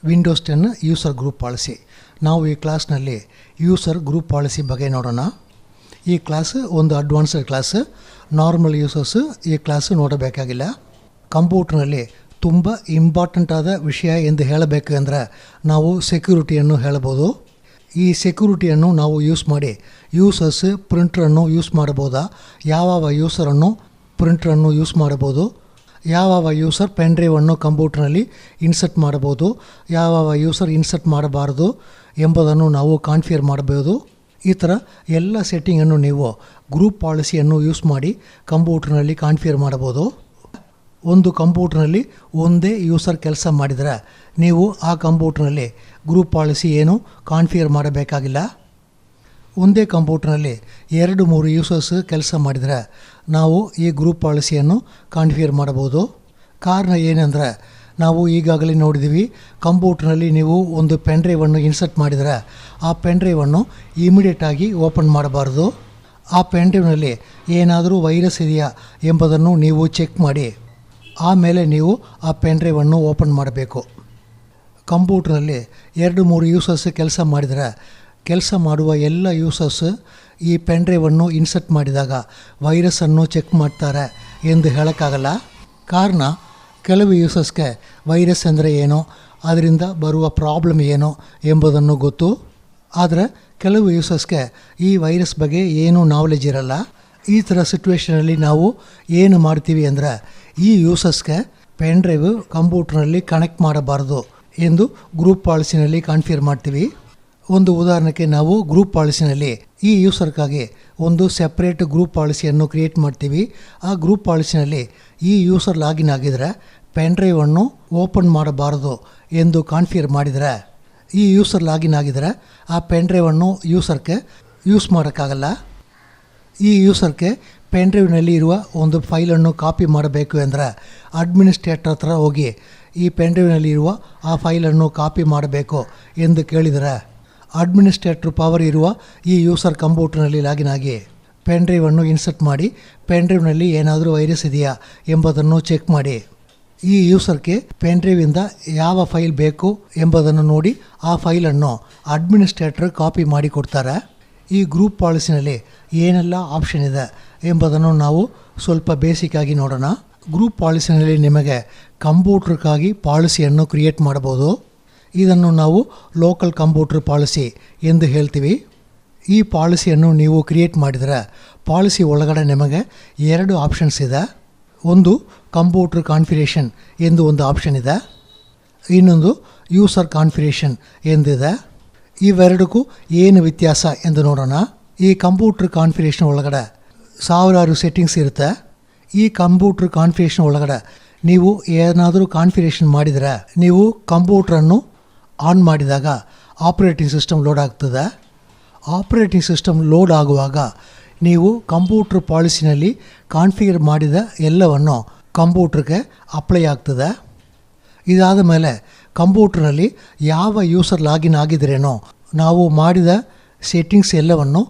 Windows 10 user group policy. ನಾವು ಈ ಕ್ಲಾಸ್ನಲ್ಲಿ ಯೂಸರ್ ಗ್ರೂಪ್ ಪಾಲಿಸಿ ಬಗ್ಗೆ ನೋಡೋಣ. ಈ ಕ್ಲಾಸ್ ಒಂದು ಅಡ್ವಾನ್ಸ್ಡ್ ಕ್ಲಾಸ್. ನಾರ್ಮಲ್ ಯೂಸರ್ಸ್ ಈ ಕ್ಲಾಸ್ ನೋಡಬೇಕಾಗಿಲ್ಲ. ಕಂಪ್ಯೂಟರ್ನಲ್ಲಿ ತುಂಬ ಇಂಪಾರ್ಟೆಂಟ್ ಆದ ವಿಷಯ ಎಂದು ಹೇಳಬೇಕು ಅಂದರೆ ನಾವು ಸೆಕ್ಯೂರಿಟಿಯನ್ನು ಹೇಳಬಹುದು. ಈ ಸೆಕ್ಯೂರಿಟಿಯನ್ನು ನಾವು ಯೂಸ್ ಮಾಡಿ ಯೂಸರ್ಸ್ ಪ್ರಿಂಟ್ರನ್ನು ಯೂಸ್ ಮಾಡಬಹುದಾ, ಯಾವ ಯೂಸರನ್ನು ಪ್ರಿಂಟ್ರನ್ನು ಯೂಸ್ ಮಾಡಬಹುದು, ಯಾವ ಯೂಸರ್ ಪೆನ್ ಡ್ರೈವನ್ನು ಕಂಪ್ಯೂಟರ್ನಲ್ಲಿ ಇನ್ಸರ್ಟ್ ಮಾಡಬಹುದು, ಯಾವ ಯೂಸರ್ ಇನ್ಸರ್ಟ್ ಮಾಡಬಾರದು ಎಂಬುದನ್ನು ನಾವು ಕಾನ್ಫಿಗರ್ ಮಾಡಬಹುದು. ಈ ಥರ ಎಲ್ಲ ಸೆಟ್ಟಿಂಗನ್ನು ನೀವು ಗ್ರೂಪ್ ಪಾಲಿಸಿಯನ್ನು ಯೂಸ್ ಮಾಡಿ ಕಂಪ್ಯೂಟರ್ನಲ್ಲಿ ಕಾನ್ಫಿಗರ್ ಮಾಡಬಹುದು. ಒಂದು ಕಂಪ್ಯೂಟರ್ನಲ್ಲಿ ಒಂದೇ ಯೂಸರ್ ಕೆಲಸ ಮಾಡಿದರೆ ನೀವು ಆ ಕಂಪ್ಯೂಟರ್ನಲ್ಲಿ ಗ್ರೂಪ್ ಪಾಲಿಸಿ ಏನು ಕಾನ್ಫಿಗರ್ ಮಾಡಬೇಕಾಗಿಲ್ಲ. ಒಂದೇ ಕಂಪ್ಯೂಟರ್ನಲ್ಲಿ 2-3 ಯೂಸರ್ಸ್ ಕೆಲಸ ಮಾಡಿದರೆ ನಾವು ಈ ಗ್ರೂಪ್ ಪಾಲಿಸಿಯನ್ನು ಕಾನ್ಫಿಗರ್ ಮಾಡಬಹುದು. ಕಾರಣ ಏನೆಂದರೆ ನಾವು ಈಗಾಗಲೇ ನೋಡಿದ್ದೀವಿ, ಕಂಪ್ಯೂಟರ್ನಲ್ಲಿ ನೀವು ಒಂದು ಪೆನ್ ಡ್ರೈವನ್ನು ಇನ್ಸರ್ಟ್ ಮಾಡಿದರೆ ಆ ಪೆನ್ ಡ್ರೈವನ್ನು ಇಮಿಡಿಯೇಟಾಗಿ ಓಪನ್ ಮಾಡಬಾರ್ದು. ಆ ಪೆನ್ ಡ್ರೈವ್ನಲ್ಲಿ ಏನಾದರೂ ವೈರಸ್ ಇದೆಯಾ ಎಂಬುದನ್ನು ನೀವು ಚೆಕ್ ಮಾಡಿ ಆಮೇಲೆ ನೀವು ಆ ಪೆನ್ ಡ್ರೈವನ್ನು ಓಪನ್ ಮಾಡಬೇಕು. ಕಂಪ್ಯೂಟರ್ನಲ್ಲಿ 2-3 ಯೂಸರ್ಸ್ ಕೆಲಸ ಮಾಡಿದರೆ ಕೆಲಸ ಮಾಡುವ ಎಲ್ಲ ಯೂಸರ್ಸ್ ಈ ಪೆನ್ ಡ್ರೈವನ್ನು ಇನ್ಸರ್ಟ್ ಮಾಡಿದಾಗ ವೈರಸ್ಸನ್ನು ಚೆಕ್ ಮಾಡ್ತಾರೆ ಎಂದು ಹೇಳೋಕ್ಕಾಗಲ್ಲ. ಕಾರಣ ಕೆಲವು ಯೂಸರ್ಸ್ಗೆ ವೈರಸ್ ಅಂದರೆ ಏನೋ, ಅದರಿಂದ ಬರುವ ಪ್ರಾಬ್ಲಮ್ ಏನೋ ಎಂಬುದನ್ನು ಗೊತ್ತು. ಆದರೆ ಕೆಲವು ಯೂಸರ್ಸ್ಗೆ ಈ ವೈರಸ್ ಬಗ್ಗೆ ಏನೂ ನಾಲೆಜ್ ಇರಲ್ಲ. ಈ ಥರ ಸಿಚುವೇಷನಲ್ಲಿ ನಾವು ಏನು ಮಾಡ್ತೀವಿ ಅಂದರೆ ಈ ಯೂಸರ್ಸ್ಗೆ ಪೆನ್ ಡ್ರೈವ್ ಕಂಪ್ಯೂಟರ್ನಲ್ಲಿ ಕನೆಕ್ಟ್ ಮಾಡಬಾರ್ದು ಎಂದು ಗ್ರೂಪ್ ಪಾಲಿಸಿನಲ್ಲಿ ಕಾನ್ಫಿಗರ್ ಮಾಡ್ತೀವಿ. ಒಂದು ಉದಾಹರಣೆಗೆ ನಾವು ಗ್ರೂಪ್ ಪಾಲಿಸಿನಲ್ಲಿ ಈ ಯೂಸರ್ಗಾಗಿ ಒಂದು ಸೆಪ್ರೇಟ್ ಗ್ರೂಪ್ ಪಾಲಿಸಿಯನ್ನು ಕ್ರಿಯೇಟ್ ಮಾಡ್ತೀವಿ. ಆ ಗ್ರೂಪ್ ಪಾಲಿಸಿನಲ್ಲಿ ಈ ಯೂಸರ್ ಲಾಗಿನ್ ಆಗಿದರೆ ಪೆನ್ ಡ್ರೈವನ್ನು ಓಪನ್ ಮಾಡಬಾರದು ಎಂದು ಕಾನ್ಫಿಗರ್ ಮಾಡಿದರೆ ಈ ಯೂಸರ್ ಲಾಗಿನ್ ಆಗಿದರೆ ಆ ಪೆನ್ ಡ್ರೈವನ್ನು ಯೂಸರ್ಗೆ ಯೂಸ್ ಮಾಡೋಕ್ಕಾಗಲ್ಲ. ಈ ಯೂಸರ್ಗೆ ಪೆನ್ ಡ್ರೈವ್ನಲ್ಲಿ ಇರುವ ಒಂದು ಫೈಲನ್ನು ಕಾಪಿ ಮಾಡಬೇಕು ಅಂದರೆ ಅಡ್ಮಿನಿಸ್ಟ್ರೇಟರ್ ಹತ್ರ ಹೋಗಿ ಈ ಪೆನ್ ಡ್ರೈವ್ನಲ್ಲಿ ಇರುವ ಆ ಫೈಲನ್ನು ಕಾಪಿ ಮಾಡಬೇಕು ಎಂದು ಕೇಳಿದರೆ ಅಡ್ಮಿನಿಸ್ಟ್ರೇಟರ್ ಪವರ್ ಇರುವ ಈ ಯೂಸರ್ ಕಂಪ್ಯೂಟರ್ನಲ್ಲಿ ಲಾಗಿನ್ ಆಗಿ ಪೆನ್ ಡ್ರೈವನ್ನು ಇನ್ಸರ್ಟ್ ಮಾಡಿ ಪೆನ್ ಡ್ರೈವ್ನಲ್ಲಿ ಏನಾದರೂ ವೈರಸ್ ಇದೆಯಾ ಎಂಬುದನ್ನು ಚೆಕ್ ಮಾಡಿ ಈ ಯೂಸರ್ಗೆ ಪೆನ್ ಡ್ರೈವಿಂದ ಯಾವ ಫೈಲ್ ಬೇಕು ಎಂಬುದನ್ನು ನೋಡಿ ಆ ಫೈಲನ್ನು ಅಡ್ಮಿನಿಸ್ಟ್ರೇಟರ್ ಕಾಪಿ ಮಾಡಿ ಕೊಡ್ತಾರೆ. ಈ ಗ್ರೂಪ್ ಪಾಲಿಸಿನಲ್ಲಿ ಏನೆಲ್ಲ ಆಪ್ಷನ್ ಇದೆ ಎಂಬುದನ್ನು ನಾವು ಸ್ವಲ್ಪ ಬೇಸಿಕ್ಕಾಗಿ ನೋಡೋಣ. ಗ್ರೂಪ್ ಪಾಲಿಸಿನಲ್ಲಿ ನಿಮಗೆ ಕಂಪ್ಯೂಟರ್ಗಾಗಿ ಪಾಲಿಸಿಯನ್ನು ಕ್ರಿಯೇಟ್ ಮಾಡಬಹುದು. ಇದನ್ನು ನಾವು ಲೋಕಲ್ ಕಂಪ್ಯೂಟರ್ ಪಾಲಿಸಿ ಎಂದು ಹೇಳ್ತೀವಿ. ಈ ಪಾಲಿಸಿಯನ್ನು ನೀವು ಕ್ರಿಯೇಟ್ ಮಾಡಿದರೆ ಪಾಲಿಸಿ ಒಳಗಡೆ ನಿಮಗೆ 2 ಆಪ್ಷನ್ಸ್ ಇದೆ. ಒಂದು ಕಂಪ್ಯೂಟರ್ ಕಾನ್ಫಿಗರೇಷನ್ ಎಂದು ಒಂದು ಆಪ್ಷನ್ ಇದೆ, ಇನ್ನೊಂದು ಯೂಸರ್ ಕಾನ್ಫಿಗರೇಷನ್ ಎಂದಿದೆ. ಇವೆರಡಕ್ಕೂ ಏನು ವ್ಯತ್ಯಾಸ ಎಂದು ನೋಡೋಣ. ಈ ಕಂಪ್ಯೂಟರ್ ಕಾನ್ಫಿಗರೇಷನ್ ಒಳಗಡೆ 1000 ಸೆಟ್ಟಿಂಗ್ಸ್ ಇರುತ್ತೆ. ಈ ಕಂಪ್ಯೂಟರ್ ಕಾನ್ಫಿಗರೇಷನ್ ಒಳಗಡೆ ನೀವು ಏನಾದರೂ ಕಾನ್ಫಿಗರೇಷನ್ ಮಾಡಿದರೆ ನೀವು ಕಂಪ್ಯೂಟ್ರನ್ನು ಆನ್ ಮಾಡಿದಾಗ ಆಪರೇಟಿಂಗ್ ಸಿಸ್ಟಮ್ ಲೋಡ್ ಆಗ್ತದೆ. ಆಪರೇಟಿಂಗ್ ಸಿಸ್ಟಮ್ ಲೋಡ್ ಆಗುವಾಗ ನೀವು ಕಂಪ್ಯೂಟರ್ ಪಾಲಿಸಿನಲ್ಲಿ ಕಾನ್ಫಿಗರ್ ಮಾಡಿದ ಎಲ್ಲವನ್ನು ಕಂಪ್ಯೂಟ್ರಿಗೆ ಅಪ್ಲೈ ಆಗ್ತದೆ. ಇದಾದ ಮೇಲೆ ಕಂಪ್ಯೂಟರ್ನಲ್ಲಿ ಯಾವ ಯೂಸರ್ ಲಾಗಿನ್ ಆಗಿದ್ರೇನೋ ನಾವು ಮಾಡಿದ ಸೆಟ್ಟಿಂಗ್ಸ್ ಎಲ್ಲವನ್ನು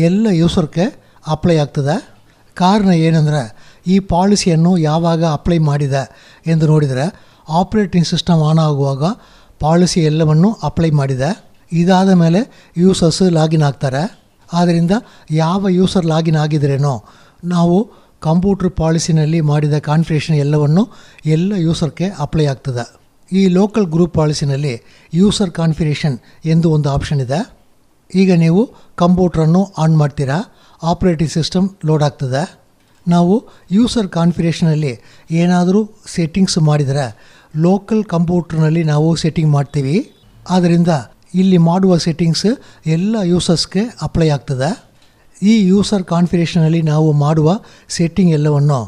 ಎಲ್ಲ ಯೂಸರ್ಗೆ ಅಪ್ಲೈ ಆಗ್ತದೆ. ಕಾರಣ ಏನೆಂದರೆ ಈ ಪಾಲಿಸಿಯನ್ನು ಯಾವಾಗ ಅಪ್ಲೈ ಮಾಡಿದೆ ಎಂದು ನೋಡಿದರೆ ಆಪರೇಟಿಂಗ್ ಸಿಸ್ಟಮ್ ಆನ್ ಆಗುವಾಗ ಪಾಲಿಸಿ ಎಲ್ಲವನ್ನು ಅಪ್ಲೈ ಮಾಡಿದೆ. ಇದಾದ ಮೇಲೆ ಯೂಸರ್ಸ್ ಲಾಗಿನ್ ಆಗ್ತಾರೆ. ಆದ್ದರಿಂದ ಯಾವ ಯೂಸರ್ ಲಾಗಿನ್ ಆಗಿದ್ರೇನೋ ನಾವು ಕಂಪ್ಯೂಟರ್ ಪಾಲಿಸಿನಲ್ಲಿ ಮಾಡಿದ ಕಾನ್ಫಿಗರೇಷನ್ ಎಲ್ಲವನ್ನು ಎಲ್ಲ ಯೂಸರ್ಗೆ ಅಪ್ಲೈ ಆಗ್ತದೆ. ಈ ಲೋಕಲ್ ಗ್ರೂಪ್ ಪಾಲಿಸಿನಲ್ಲಿ ಯೂಸರ್ ಕಾನ್ಫಿಗರೇಷನ್ ಎಂದು ಒಂದು ಆಪ್ಷನ್ ಇದೆ. ಈಗ ನೀವು ಕಂಪ್ಯೂಟ್ರನ್ನು ಆನ್ ಮಾಡ್ತೀರಾ, ಆಪರೇಟಿಂಗ್ ಸಿಸ್ಟಮ್ ಲೋಡ್ ಆಗ್ತದೆ. ನಾವು ಯೂಸರ್ ಕಾನ್ಫಿಗರೇಷನಲ್ಲಿ ಏನಾದರೂ ಸೆಟ್ಟಿಂಗ್ಸ್ ಮಾಡಿದರೆ ಲೋಕಲ್ ಕಂಪ್ಯೂಟರ್ನಲ್ಲಿ ನಾವು ಸೆಟ್ಟಿಂಗ್ ಮಾಡ್ತೀವಿ. ಆದ್ದರಿಂದ ಇಲ್ಲಿ ಮಾಡುವ ಸೆಟ್ಟಿಂಗ್ಸ್ ಎಲ್ಲ ಯೂಸರ್ಸ್ಗೆ ಅಪ್ಲೈ ಆಗ್ತದೆ. ಈ ಯೂಸರ್ ಕಾನ್ಫಿಗರೇಷನಲ್ಲಿ ನಾವು ಮಾಡುವ ಸೆಟ್ಟಿಂಗ್ ಎಲ್ಲವನ್ನು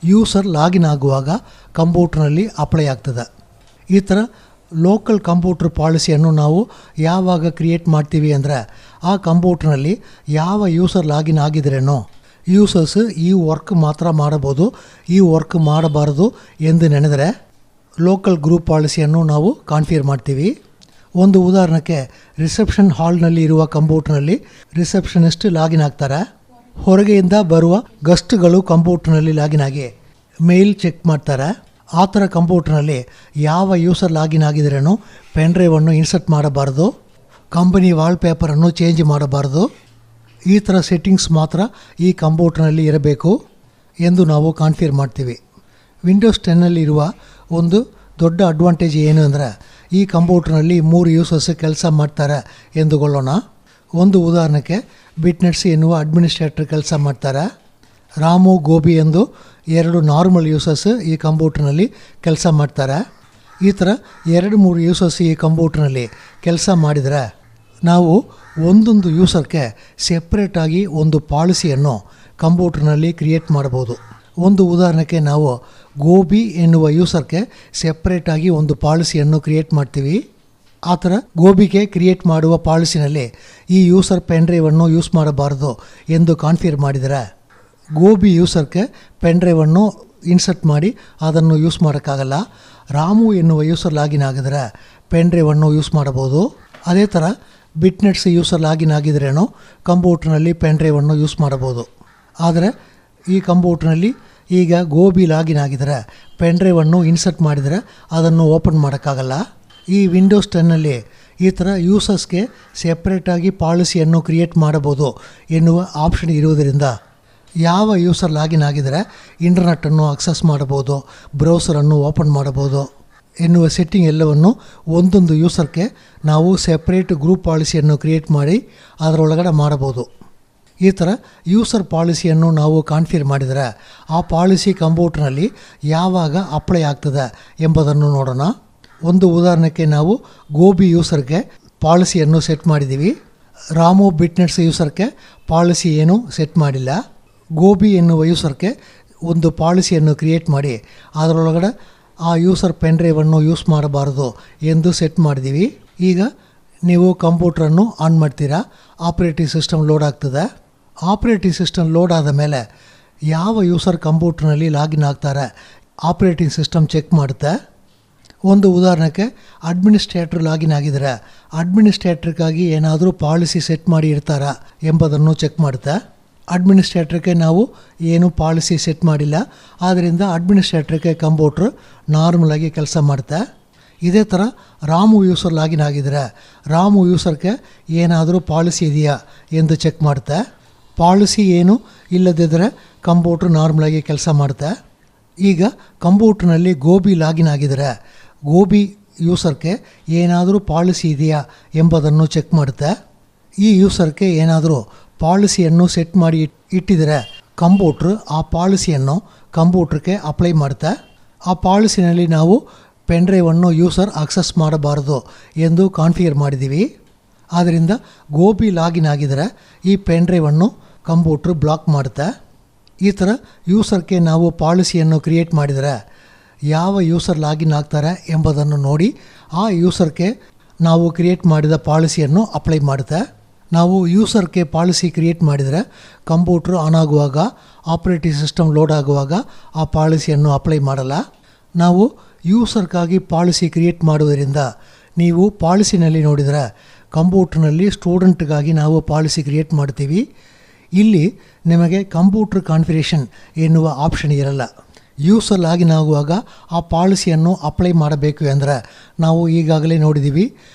ಯೂಸರ್ ಲಾಗಿನ್ ಆಗುವಾಗ ಕಂಪ್ಯೂಟರ್ನಲ್ಲಿ ಅಪ್ಲೈ ಆಗ್ತದೆ. ಈ ಥರ ಲೋಕಲ್ ಕಂಪ್ಯೂಟರ್ ಪಾಲಿಸಿಯನ್ನು ನಾವು ಯಾವಾಗ ಕ್ರಿಯೇಟ್ ಮಾಡ್ತೀವಿ ಅಂದರೆ ಆ ಕಂಪ್ಯೂಟರ್ನಲ್ಲಿ ಯಾವ ಯೂಸರ್ ಲಾಗಿನ್ ಆಗಿದ್ರೇನೋ ಯೂಸರ್ಸ್ ಈ ವರ್ಕ್ ಮಾತ್ರ ಮಾಡಬಹುದು, ಈ ವರ್ಕ್ ಮಾಡಬಾರದು ಎಂದು ನೆನೆದರೆ ಲೋಕಲ್ ಗ್ರೂಪ್ ಪಾಲಿಸಿಯನ್ನು ನಾವು ಕಾನ್ಫಿಗರ್ ಮಾಡ್ತೀವಿ. ಒಂದು ಉದಾಹರಣೆಗೆ ರಿಸೆಪ್ಷನ್ ಹಾಲ್ನಲ್ಲಿ ಇರುವ ಕಂಪ್ಯೂಟರ್ನಲ್ಲಿ ರಿಸೆಪ್ಷನಿಸ್ಟ್ ಲಾಗಿನ್ ಆಗ್ತಾರೆ. ಹೊರಗೆಯಿಂದ ಬರುವ ಗೆಸ್ಟ್ಗಳು ಕಂಪ್ಯೂಟರ್ನಲ್ಲಿ ಲಾಗಿನ್ ಆಗಿ ಮೇಲ್ ಚೆಕ್ ಮಾಡ್ತಾರೆ. ಆ ಥರ ಕಂಪ್ಯೂಟರ್ನಲ್ಲಿ ಯಾವ ಯೂಸರ್ ಲಾಗಿನ್ ಆಗಿದ್ರೇನೋ ಪೆನ್ ಡ್ರೈವನ್ನು ಇನ್ಸರ್ಟ್ ಮಾಡಬಾರ್ದು, ಕಂಪನಿ ವಾಲ್ಪೇಪರನ್ನು ಚೇಂಜ್ ಮಾಡಬಾರ್ದು. ಈ ಥರ ಸೆಟ್ಟಿಂಗ್ಸ್ ಮಾತ್ರ ಈ ಕಂಪ್ಯೂಟರ್ನಲ್ಲಿ ಇರಬೇಕು ಎಂದು ನಾವು ಕಾನ್ಫಿಗರ್ ಮಾಡ್ತೀವಿ. ವಿಂಡೋಸ್ 10ನಲ್ಲಿ ಇರುವ ಒಂದು ದೊಡ್ಡ ಅಡ್ವಾಂಟೇಜ್ ಏನು ಅಂದರೆ ಈ ಕಂಪ್ಯೂಟರ್ನಲ್ಲಿ 3 ಯೂಸರ್ಸ್ ಕೆಲಸ ಮಾಡ್ತಾರೆ ಎಂದುಕೊಳ್ಳೋಣ. ಒಂದು ಉದಾಹರಣೆಗೆ ಬಿಟ್ನೆಟ್ಸ್ ಎನ್ನುವ ಅಡ್ಮಿನಿಸ್ಟ್ರೇಟರ್ ಕೆಲಸ ಮಾಡ್ತಾರೆ. ರಾಮು, ಗೋಬಿ ಎಂದು 2 ನಾರ್ಮಲ್ ಯೂಸರ್ಸ್ ಈ ಕಂಪ್ಯೂಟರ್ನಲ್ಲಿ ಕೆಲಸ ಮಾಡ್ತಾರೆ. ಈ ಥರ 2-3 ಯೂಸರ್ಸ್ ಈ ಕಂಪ್ಯೂಟರ್ನಲ್ಲಿ ಕೆಲಸ ಮಾಡಿದರೆ ನಾವು ಒಂದೊಂದು ಯೂಸರ್ಗೆ ಸೆಪ್ರೇಟಾಗಿ ಒಂದು ಪಾಲಿಸಿಯನ್ನು ಕಂಪ್ಯೂಟರ್ನಲ್ಲಿ ಕ್ರಿಯೇಟ್ ಮಾಡ್ಬೋದು. ಒಂದು ಉದಾಹರಣೆಗೆ ನಾವು ಗೋಬಿ ಎನ್ನುವ ಯೂಸರ್ಗೆ ಸೆಪ್ರೇಟಾಗಿ ಒಂದು ಪಾಲಿಸಿಯನ್ನು ಕ್ರಿಯೇಟ್ ಮಾಡ್ತೀವಿ. ಆ ಥರ ಗೋಬಿಗೆ ಕ್ರಿಯೇಟ್ ಮಾಡುವ ಪಾಲಿಸಿನಲ್ಲಿ ಈ ಯೂಸರ್ ಪೆನ್ ಡ್ರೈವನ್ನು ಯೂಸ್ ಮಾಡಬಾರ್ದು ಎಂದು ಕಾನ್ಫಿಗರ್ ಮಾಡಿದರೆ ಗೋಬಿ ಯೂಸರ್ಗೆ ಪೆನ್ ಡ್ರೈವನ್ನು ಇನ್ಸರ್ಟ್ ಮಾಡಿ ಅದನ್ನು ಯೂಸ್ ಮಾಡೋಕ್ಕಾಗಲ್ಲ. ರಾಮು ಎನ್ನುವ ಯೂಸರ್ ಲಾಗಿನ್ ಆಗಿದರೆ ಪೆನ್ ಡ್ರೈವನ್ನು ಯೂಸ್ ಮಾಡಬಹುದು. ಅದೇ ಥರ ಬಿಟ್ನೆಟ್ಸ್ ಯೂಸರ್ ಲಾಗಿನ್ ಆಗಿದ್ರೇನೋ ಕಂಪ್ಯೂಟರ್ನಲ್ಲಿ ಪೆನ್ ಡ್ರೈವನ್ನು ಯೂಸ್ ಮಾಡಬಹುದು. ಆದರೆ ಈ ಕಂಪ್ಯೂಟರ್ನಲ್ಲಿ ಈಗ ಗೋಬಿ ಲಾಗಿನ್ ಆಗಿದರೆ ಪೆನ್ ಡ್ರೈವನ್ನು ಇನ್ಸರ್ಟ್ ಮಾಡಿದರೆ ಅದನ್ನು ಓಪನ್ ಮಾಡೋಕ್ಕಾಗಲ್ಲ. ಈ ವಿಂಡೋಸ್ 10ನಲ್ಲಿ ಈ ಥರ ಯೂಸರ್ಸ್ಗೆ ಸೆಪ್ರೇಟಾಗಿ ಪಾಲಿಸಿಯನ್ನು ಕ್ರಿಯೇಟ್ ಮಾಡಬಹುದು ಎನ್ನುವ ಆಪ್ಷನ್ ಇರುವುದರಿಂದ ಯಾವ ಯೂಸರ್ ಲಾಗಿನ್ ಆಗಿದರೆ ಇಂಟರ್ನೆಟ್ಟನ್ನು ಆಕ್ಸೆಸ್ ಮಾಡಬಹುದು, ಬ್ರೌಸರನ್ನು ಓಪನ್ ಮಾಡಬಹುದು ಎನ್ನುವ ಸೆಟ್ಟಿಂಗ್ ಎಲ್ಲವನ್ನು ಒಂದೊಂದು ಯೂಸರ್ಗೆ ನಾವು ಸೆಪ್ರೇಟ್ ಗ್ರೂಪ್ ಪಾಲಿಸಿಯನ್ನು ಕ್ರಿಯೇಟ್ ಮಾಡಿ ಅದರೊಳಗಡೆ ಮಾಡಬಹುದು. ಈ ಥರ ಯೂಸರ್ ಪಾಲಿಸಿಯನ್ನು ನಾವು ಕಾನ್ಫಿಗರ್ ಮಾಡಿದರೆ ಆ ಪಾಲಿಸಿ ಕಂಪ್ಯೂಟರ್ನಲ್ಲಿ ಯಾವಾಗ ಅಪ್ಲೈ ಆಗ್ತದೆ ಎಂಬುದನ್ನು ನೋಡೋಣ. ಒಂದು ಉದಾಹರಣೆಗೆ ನಾವು ಗೋಬಿ ಯೂಸರ್ಗೆ ಪಾಲಿಸಿಯನ್ನು ಸೆಟ್ ಮಾಡಿದ್ದೀವಿ. ರಾಮು ಬಿಟ್ನೆಟ್ಸ್ ಯೂಸರ್ಗೆ ಪಾಲಿಸಿ ಏನೂ ಸೆಟ್ ಮಾಡಿಲ್ಲ. ಗೋಬಿ ಎನ್ನುವ ಯೂಸರ್ಗೆ ಒಂದು ಪಾಲಿಸಿಯನ್ನು ಕ್ರಿಯೇಟ್ ಮಾಡಿ ಅದರೊಳಗಡೆ ಆ ಯೂಸರ್ ಪೆನ್ ಡ್ರೈವನ್ನು ಯೂಸ್ ಮಾಡಬಾರದು ಎಂದು ಸೆಟ್ ಮಾಡಿದ್ದೀವಿ. ಈಗ ನೀವು ಕಂಪ್ಯೂಟ್ರನ್ನು ಆನ್ ಮಾಡ್ತೀರಾ, ಆಪ್ರೇಟಿಂಗ್ ಸಿಸ್ಟಮ್ ಲೋಡ್ ಆಗ್ತದೆ. ಆಪ್ರೇಟಿಂಗ್ ಸಿಸ್ಟಮ್ ಲೋಡ್ ಆದ ಮೇಲೆ ಯಾವ ಯೂಸರ್ ಕಂಪ್ಯೂಟ್ರ್ನಲ್ಲಿ ಲಾಗಿನ್ ಆಗ್ತಾರೆ ಆಪ್ರೇಟಿಂಗ್ ಸಿಸ್ಟಮ್ ಚೆಕ್ ಮಾಡುತ್ತೆ. ಒಂದು ಉದಾಹರಣೆಗೆ ಅಡ್ಮಿನಿಸ್ಟ್ರೇಟರ್ ಲಾಗಿನ್ ಆಗಿದರೆ ಅಡ್ಮಿನಿಸ್ಟ್ರೇಟರ್ಗಾಗಿ ಏನಾದರೂ ಪಾಲಿಸಿ ಸೆಟ್ ಮಾಡಿ ಇರ್ತಾರಾ ಎಂಬುದನ್ನು ಚೆಕ್ ಮಾಡುತ್ತೆ. ಅಡ್ಮಿನಿಸ್ಟ್ರೇಟರ್ಗೆ ನಾವು ಏನು ಪಾಲಿಸಿ ಸೆಟ್ ಮಾಡಿಲ್ಲ, ಆದ್ದರಿಂದ ಅಡ್ಮಿನಿಸ್ಟ್ರೇಟರ್ಗೆ ಕಂಪ್ಯೂಟ್ರ್ ನಾರ್ಮಲಾಗಿ ಕೆಲಸ ಮಾಡುತ್ತೆ. ಇದೇ ಥರ ರಾಮು ಯೂಸರ್ ಲಾಗಿನ್ ಆಗಿದರೆ ರಾಮು ಯೂಸರ್ಗೆ ಏನಾದರೂ ಪಾಲಿಸಿ ಇದೆಯಾ ಎಂದು ಚೆಕ್ ಮಾಡುತ್ತೆ. ಪಾಲಿಸಿ ಏನು ಇಲ್ಲದಿದ್ದರೆ ಕಂಪ್ಯೂಟ್ರ್ ನಾರ್ಮಲಾಗಿ ಕೆಲಸ ಮಾಡುತ್ತೆ. ಈಗ ಕಂಪ್ಯೂಟ್ರ್ನಲ್ಲಿ ಗೋಬಿ ಲಾಗಿನ್ ಆಗಿದರೆ ಗೋಬಿ ಯೂಸರ್ಗೆ ಏನಾದರೂ ಪಾಲಿಸಿ ಇದೆಯಾ ಎಂಬುದನ್ನು ಚೆಕ್ ಮಾಡುತ್ತೆ. ಈ ಯೂಸರ್ಗೆ ಏನಾದರೂ ಪಾಲಿಸಿಯನ್ನು ಸೆಟ್ ಮಾಡಿ ಇಟ್ಟಿದರೆ ಕಂಪ್ಯೂಟ್ರ್ ಆ ಪಾಲಿಸಿಯನ್ನು ಕಂಪ್ಯೂಟ್ರಿಗೆ ಅಪ್ಲೈ ಮಾಡುತ್ತೆ. ಆ ಪಾಲಿಸಿನಲ್ಲಿ ನಾವು ಪೆನ್ ಡ್ರೈವನ್ನು ಯೂಸರ್ ಆಕ್ಸೆಸ್ ಮಾಡಬಾರದು ಎಂದು ಕಾನ್ಫಿಗರ್ ಮಾಡಿದ್ದೀವಿ. ಆದ್ದರಿಂದ ಗೋಬಿ ಲಾಗಿನ್ ಆಗಿದರೆ ಈ ಪೆನ್ ಡ್ರೈವನ್ನು ಕಂಪ್ಯೂಟ್ರ್ ಬ್ಲಾಕ್ ಮಾಡುತ್ತೆ. ಈ ಥರ ಯೂಸರ್ಗೆ ನಾವು ಪಾಲಿಸಿಯನ್ನು ಕ್ರಿಯೇಟ್ ಮಾಡಿದರೆ ಯಾವ ಯೂಸರ್ ಲಾಗಿನ್ ಆಗ್ತಾರೆ ಎಂಬುದನ್ನು ನೋಡಿ ಆ ಯೂಸರ್ಗೆ ನಾವು ಕ್ರಿಯೇಟ್ ಮಾಡಿದ ಪಾಲಿಸಿಯನ್ನು ಅಪ್ಲೈ ಮಾಡುತ್ತೆ. ನಾವು ಯೂಸರ್ಗೆ ಪಾಲಿಸಿ ಕ್ರಿಯೇಟ್ ಮಾಡಿದರೆ ಕಂಪ್ಯೂಟ್ರ್ ಆನ್ ಆಗುವಾಗ ಆಪ್ರೇಟಿಂಗ್ ಸಿಸ್ಟಮ್ ಲೋಡ್ ಆಗುವಾಗ ಆ ಪಾಲಿಸಿಯನ್ನು ಅಪ್ಲೈ ಮಾಡಲ್ಲ. ನಾವು ಯೂಸರ್ಗಾಗಿ ಪಾಲಿಸಿ ಕ್ರಿಯೇಟ್ ಮಾಡುವುದರಿಂದ ನೀವು ಪಾಲಿಸಿನಲ್ಲಿ ನೋಡಿದರೆ ಕಂಪ್ಯೂಟ್ರ್ನಲ್ಲಿ ಸ್ಟೂಡೆಂಟ್ಗಾಗಿ ನಾವು ಪಾಲಿಸಿ ಕ್ರಿಯೇಟ್ ಮಾಡ್ತೀವಿ. ಇಲ್ಲಿ ನಿಮಗೆ ಕಂಪ್ಯೂಟ್ರ್ ಕಾನ್ಫಿಗರೇಷನ್ ಎನ್ನುವ ಆಪ್ಷನ್ ಇರಲ್ಲ. ಯೂಸರ್ ಲಾಗಿನ್ ಆಗುವಾಗ ಆ ಪಾಲಿಸಿಯನ್ನು ಅಪ್ಲೈ ಮಾಡಬೇಕು ಅಂದರೆ ನಾವು ಈಗಾಗಲೇ ನೋಡಿದ್ದೀವಿ.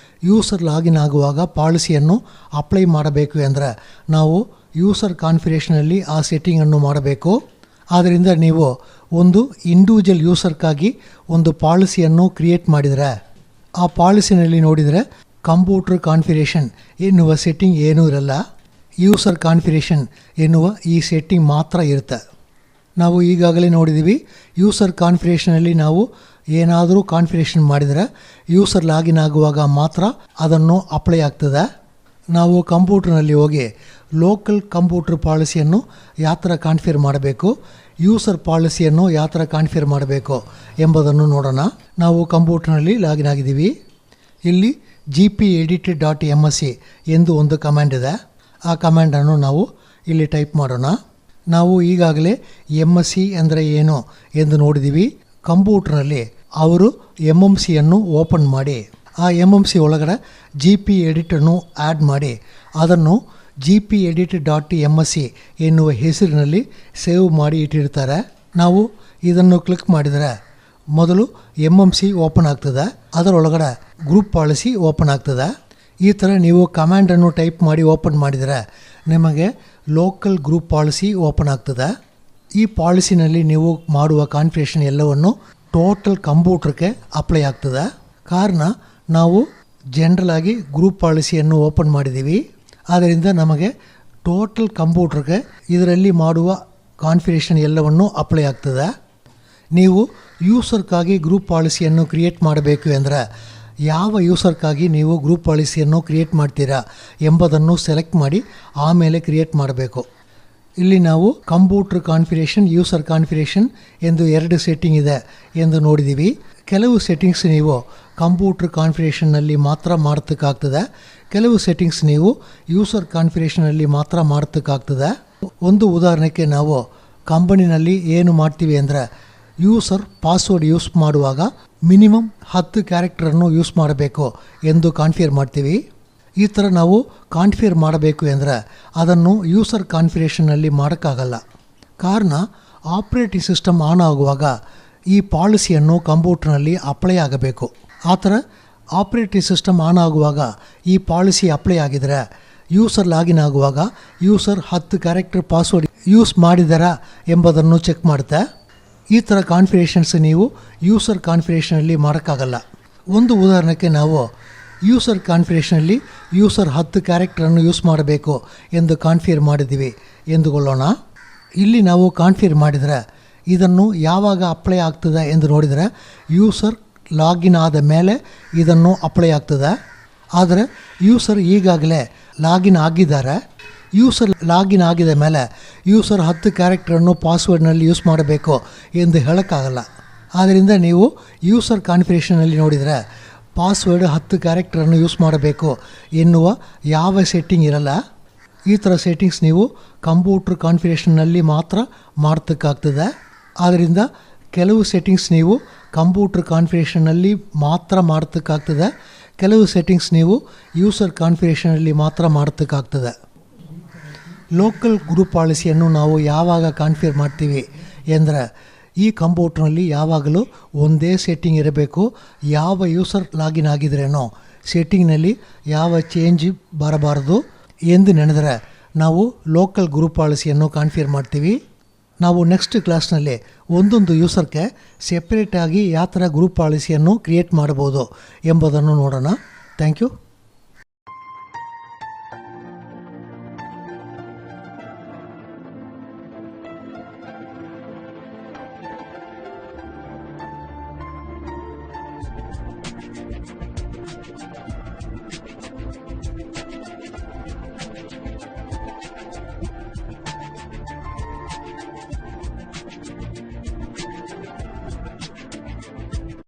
ಯೂಸರ್ ಲಾಗಿನ್ ಆಗುವಾಗ ಪಾಲಿಸಿಯನ್ನು ಅಪ್ಲೈ ಮಾಡಬೇಕು ಅಂದರೆ ನಾವು ಯೂಸರ್ ಕಾನ್ಫಿಗರೇಷನಲ್ಲಿ ಆ ಸೆಟ್ಟಿಂಗನ್ನು ಮಾಡಬೇಕು. ಆದ್ದರಿಂದ ನೀವು ಒಂದು ಇಂಡಿವಿಜುವಲ್ ಯೂಸರ್ಗಾಗಿ ಒಂದು ಪಾಲಿಸಿಯನ್ನು ಕ್ರಿಯೇಟ್ ಮಾಡಿದರೆ ಆ ಪಾಲಿಸಿನಲ್ಲಿ ನೋಡಿದರೆ ಕಂಪ್ಯೂಟ್ರ್ ಕಾನ್ಫಿಗರೇಷನ್ ಎನ್ನುವ ಸೆಟ್ಟಿಂಗ್ ಏನೂ ಇರಲ್ಲ. ಯೂಸರ್ ಕಾನ್ಫಿಗರೇಷನ್ ಎನ್ನುವ ಈ ಸೆಟ್ಟಿಂಗ್ ಮಾತ್ರ ಇರುತ್ತೆ. ನಾವು ಈಗಾಗಲೇ ನೋಡಿದ್ದೀವಿ, ಯೂಸರ್ ಕಾನ್ಫಿಗರೇಷನಲ್ಲಿ ನಾವು ಏನಾದರೂ ಕಾನ್ಫಿಗರೇಷನ್ ಮಾಡಿದರೆ ಯೂಸರ್ ಲಾಗಿನ್ ಆಗುವಾಗ ಮಾತ್ರ ಅದನ್ನು ಅಪ್ಲೈ ಆಗ್ತದೆ. ನಾವು ಕಂಪ್ಯೂಟ್ರ್ನಲ್ಲಿ ಹೋಗಿ ಲೋಕಲ್ ಕಂಪ್ಯೂಟ್ರ್ ಪಾಲಿಸಿಯನ್ನು ಯಾವ ಥರ ಕಾನ್ಫಿಗರ್ ಮಾಡಬೇಕು, ಯೂಸರ್ ಪಾಲಿಸಿಯನ್ನು ಯಾವ ಥರ ಕಾನ್ಫಿಗರ್ ಮಾಡಬೇಕು ಎಂಬುದನ್ನು ನೋಡೋಣ. ನಾವು ಕಂಪ್ಯೂಟ್ರ್ನಲ್ಲಿ ಲಾಗಿನ್ ಆಗಿದ್ದೀವಿ. ಇಲ್ಲಿ gpedit.msc ಎಂದು ಒಂದು ಕಮಾಂಡ್ ಇದೆ. ಆ ಕಮಾಂಡನ್ನು ನಾವು ಇಲ್ಲಿ ಟೈಪ್ ಮಾಡೋಣ. ನಾವು ಈಗಾಗಲೇ MSc ಅಂದರೆ ಏನು ಎಂದು ನೋಡಿದ್ದೀವಿ. ಕಂಪ್ಯೂಟ್ರ್ನಲ್ಲಿ ಅವರು MMCಯನ್ನು ಓಪನ್ ಮಾಡಿ ಆ MMC ಒಳಗಡೆ gpedit-ಅನ್ನು ಆ್ಯಡ್ ಮಾಡಿ ಅದನ್ನು gpedit.msc ಎನ್ನುವ ಹೆಸರಿನಲ್ಲಿ ಸೇವ್ ಮಾಡಿ ಇಟ್ಟಿರ್ತಾರೆ. ನಾವು ಇದನ್ನು ಕ್ಲಿಕ್ ಮಾಡಿದರೆ ಮೊದಲು MMC ಓಪನ್ ಆಗ್ತದೆ, ಅದರೊಳಗಡೆ ಗ್ರೂಪ್ ಪಾಲಿಸಿ ಓಪನ್ ಆಗ್ತದೆ. ಈ ಥರ ನೀವು ಕಮಾಂಡನ್ನು ಟೈಪ್ ಮಾಡಿ ಓಪನ್ ಮಾಡಿದರೆ ನಿಮಗೆ ಲೋಕಲ್ ಗ್ರೂಪ್ ಪಾಲಿಸಿ ಓಪನ್ ಆಗ್ತದೆ. ಈ ಪಾಲಿಸಿನಲ್ಲಿ ನೀವು ಮಾಡುವ ಕಾನ್ಫಿಗರೇಷನ್ ಎಲ್ಲವನ್ನು ಟೋಟಲ್ ಕಂಪ್ಯೂಟರ್ಗೆ ಅಪ್ಲೈ ಆಗ್ತದೆ. ಕಾರಣ ನಾವು ಜನರಲ್ ಆಗಿ ಗ್ರೂಪ್ ಪಾಲಿಸಿಯನ್ನು ಓಪನ್ ಮಾಡಿದ್ದೀವಿ, ಆದ್ದರಿಂದ ನಮಗೆ ಟೋಟಲ್ ಕಂಪ್ಯೂಟರ್ಗೆ ಇದರಲ್ಲಿ ಮಾಡುವ ಕಾನ್ಫಿಗರೇಷನ್ ಎಲ್ಲವನ್ನು ಅಪ್ಲೈ ಆಗ್ತದೆ. ನೀವು ಯೂಸರ್ಗಾಗಿ ಗ್ರೂಪ್ ಪಾಲಿಸಿಯನ್ನು ಕ್ರಿಯೇಟ್ ಮಾಡಬೇಕು ಅಂದರೆ ಯಾವ ಯೂಸರ್ಗಾಗಿ ನೀವು ಗ್ರೂಪ್ ಪಾಲಿಸಿಯನ್ನು ಕ್ರಿಯೇಟ್ ಮಾಡ್ತೀರಾ ಎಂಬುದನ್ನು ಸೆಲೆಕ್ಟ್ ಮಾಡಿ ಆಮೇಲೆ ಕ್ರಿಯೇಟ್ ಮಾಡಬೇಕು. ಇಲ್ಲಿ ನಾವು ಕಂಪ್ಯೂಟರ್ ಕಾನ್ಫಿಗರೇಷನ್, ಯೂಸರ್ ಕಾನ್ಫಿಗರೇಷನ್ ಎಂದು 2 ಸೆಟ್ಟಿಂಗ್ ಇದೆ ಎಂದು ನೋಡಿದ್ದೀವಿ. ಕೆಲವು ಸೆಟ್ಟಿಂಗ್ಸ್ ನೀವು ಕಂಪ್ಯೂಟರ್ ಕಾನ್ಫಿಗರೇಷನ್ನಲ್ಲಿ ಮಾತ್ರ ಮಾಡೋದಕ್ಕಾಗ್ತದೆ, ಕೆಲವು ಸೆಟ್ಟಿಂಗ್ಸ್ ನೀವು ಯೂಸರ್ ಕಾನ್ಫಿಗರೇಷನಲ್ಲಿ ಮಾತ್ರ ಮಾಡೋದಕ್ಕಾಗ್ತದೆ. ಒಂದು ಉದಾಹರಣೆಗೆ ನಾವು ಕಂಪನಿನಲ್ಲಿ ಏನು ಮಾಡ್ತೀವಿ ಅಂದರೆ ಯೂಸರ್ ಪಾಸ್ವರ್ಡ್ ಯೂಸ್ ಮಾಡುವಾಗ ಮಿನಿಮಮ್ 10 ಕ್ಯಾರೆಕ್ಟರನ್ನು ಯೂಸ್ ಮಾಡಬೇಕು ಎಂದು ಕಾನ್ಫಿಗರ್ ಮಾಡ್ತೀವಿ. ಈ ಥರ ನಾವು ಕಾನ್ಫಿಗರ್ ಮಾಡಬೇಕು ಅಂದರೆ ಅದನ್ನು ಯೂಸರ್ ಕಾನ್ಫಿಗರೇಷನ್ನಲ್ಲಿ ಮಾಡೋಕ್ಕಾಗಲ್ಲ. ಕಾರಣ ಆಪ್ರೇಟಿಂಗ್ ಸಿಸ್ಟಮ್ ಆನ್ ಆಗುವಾಗ ಈ ಪಾಲಿಸಿಯನ್ನು ಕಂಪ್ಯೂಟರ್ನಲ್ಲಿ ಅಪ್ಲೈ ಆಗಬೇಕು. ಆ ಥರ ಆಪ್ರೇಟಿಂಗ್ ಸಿಸ್ಟಮ್ ಆನ್ ಆಗುವಾಗ ಈ ಪಾಲಿಸಿ ಅಪ್ಲೈ ಆಗಿದರೆ ಯೂಸರ್ ಲಾಗಿನ್ ಆಗುವಾಗ ಯೂಸರ್ 10 ಕ್ಯಾರೆಕ್ಟರ್ ಪಾಸ್ವರ್ಡ್ ಯೂಸ್ ಮಾಡಿದಾರಾ ಎಂಬುದನ್ನು ಚೆಕ್ ಮಾಡುತ್ತೆ. ಈ ಥರ ಕಾನ್ಫಿಗರೇಷನ್ಸ್ ನೀವು ಯೂಸರ್ ಕಾನ್ಫಿಗರೇಷನಲ್ಲಿ ಮಾಡೋಕ್ಕಾಗಲ್ಲ. ಒಂದು ಉದಾಹರಣೆಗೆ ನಾವು ಯೂಸರ್ ಕಾನ್ಫಿಗರೇಷನಲ್ಲಿ ಯೂಸರ್ 10 ಕ್ಯಾರೆಕ್ಟರನ್ನು ಯೂಸ್ ಮಾಡಬೇಕು ಎಂದು ಕಾನ್ಫಿಗರ್ ಮಾಡಿದ್ದೀವಿ ಎಂದುಕೊಳ್ಳೋಣ. ಇಲ್ಲಿ ನಾವು ಕಾನ್ಫಿಗರ್ ಮಾಡಿದರೆ ಇದನ್ನು ಯಾವಾಗ ಅಪ್ಲೈ ಆಗ್ತದೆ ಎಂದು ನೋಡಿದರೆ ಯೂಸರ್ ಲಾಗಿನ್ ಆದ ಮೇಲೆ ಇದನ್ನು ಅಪ್ಲೈ ಆಗ್ತದೆ. ಆದರೆ ಯೂಸರ್ ಈಗಾಗಲೇ ಲಾಗಿನ್ ಆಗಿದ್ದಾರೆ. ಯೂಸರ್ ಲಾಗಿನ್ ಆಗಿದ ಮೇಲೆ ಯೂಸರ್ 10 ಕ್ಯಾರೆಕ್ಟರನ್ನು ಪಾಸ್ವರ್ಡ್ನಲ್ಲಿ ಯೂಸ್ ಮಾಡಬೇಕು ಎಂದು ಹೇಳೋಕ್ಕಾಗಲ್ಲ. ಆದ್ದರಿಂದ ನೀವು ಯೂಸರ್ ಕಾನ್ಫಿಗರೇಷನಲ್ಲಿ ನೋಡಿದರೆ ಪಾಸ್ವರ್ಡ್ 10 ಕ್ಯಾರೆಕ್ಟರನ್ನು ಯೂಸ್ ಮಾಡಬೇಕು ಎನ್ನುವ ಯಾವ ಸೆಟ್ಟಿಂಗ್ ಇರಲ್ಲ. ಈ ಥರ ಸೆಟ್ಟಿಂಗ್ಸ್ ನೀವು ಕಂಪ್ಯೂಟರ್ ಕಾನ್ಫಿಗರೇಷನ್ನಲ್ಲಿ ಮಾತ್ರ ಮಾಡೋದಕ್ಕಾಗ್ತದೆ. ಆದ್ದರಿಂದ ಕೆಲವು ಸೆಟ್ಟಿಂಗ್ಸ್ ನೀವು ಕಂಪ್ಯೂಟರ್ ಕಾನ್ಫಿಗರೇಷನ್ನಲ್ಲಿ ಮಾತ್ರ ಮಾಡೋದಕ್ಕಾಗ್ತದೆ, ಕೆಲವು ಸೆಟ್ಟಿಂಗ್ಸ್ ನೀವು ಯೂಸರ್ ಕಾನ್ಫಿಗರೇಷನಲ್ಲಿ ಮಾತ್ರ ಮಾಡೋದಕ್ಕಾಗ್ತದೆ. ಲೋಕಲ್ ಗ್ರೂಪ್ ಪಾಲಿಸಿಯನ್ನು ನಾವು ಯಾವಾಗ ಕಾನ್ಫಿಗರ್ ಮಾಡ್ತೀವಿ ಎಂದರೆ ಈ ಕಂಪ್ಯೂಟರ್ನಲ್ಲಿ ಯಾವಾಗಲೂ ಒಂದೇ ಸೆಟ್ಟಿಂಗ್ ಇರಬೇಕು. ಯಾವ ಯೂಸರ್ ಲಾಗಿನ್ ಆಗಿದ್ರೇನೋ ಸೆಟ್ಟಿಂಗ್ನಲ್ಲಿ ಯಾವ ಚೇಂಜ್ ಬರಬಾರದು ಎಂದು ನೆನೆದರೆ ನಾವು ಲೋಕಲ್ ಗ್ರೂಪ್ ಪಾಲಿಸಿಯನ್ನು ಕಾನ್ಫಿಗರ್ ಮಾಡ್ತೀವಿ. ನಾವು ನೆಕ್ಸ್ಟ್ ಕ್ಲಾಸ್ನಲ್ಲಿ ಒಂದೊಂದು ಯೂಸರ್ಗೆ ಸೆಪ್ರೇಟಾಗಿ ಯಾವ ಥರ ಗ್ರೂಪ್ ಪಾಲಿಸಿಯನ್ನು ಕ್ರಿಯೇಟ್ ಮಾಡ್ಬೋದು ಎಂಬುದನ್ನು ನೋಡೋಣ. Thank you.